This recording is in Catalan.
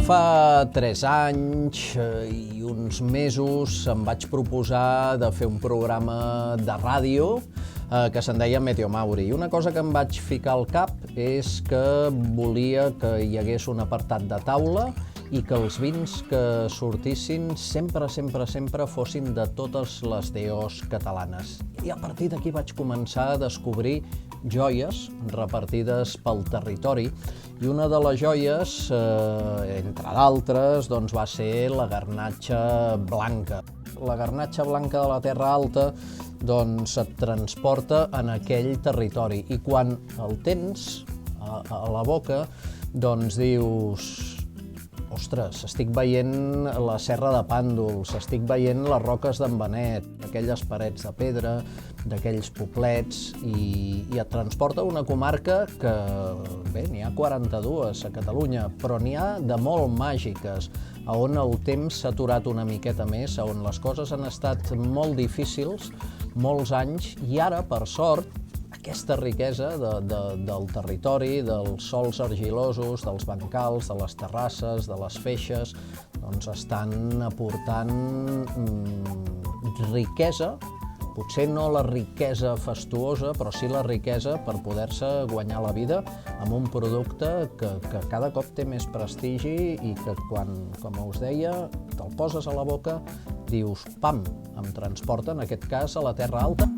Fa 3 anys i uns mesos em vaig proposar de fer un programa de ràdio que se'n deia Meteo Mauri. I una cosa que em vaig ficar al cap és que volia que hi hagués un apartat de taula i que els vins que sortissin sempre fossin de totes les DOs catalanes. I a partir d'aquí vaig començar a descobrir joies repartides pel territori i una de les joies, entre d'altres, va ser la garnatxa blanca. La garnatxa blanca de la Terra Alta et transporta en aquell territori i quan el tens a la boca dius: ostres, estic veient la Serra de Pàndols, estic veient les roques d'en Benet, aquelles parets de pedra, d'aquells poblets, i et transporta a una comarca que, bé, n'hi ha 42 a Catalunya, però n'hi ha de molt màgiques, on el temps s'ha aturat una miqueta més, on les coses han estat molt difícils, molts anys, i ara, per sort, aquesta riquesa del territori, dels sòls argilosos, dels bancals, de les terrasses, de les feixes, estan aportant riquesa, potser no la riquesa fastuosa, però sí la riquesa per poder-se guanyar la vida amb un producte que cada cop té més prestigi i que quan, com us deia, te'l poses a la boca, dius, pam, em transporta, en aquest cas, a la Terra Alta.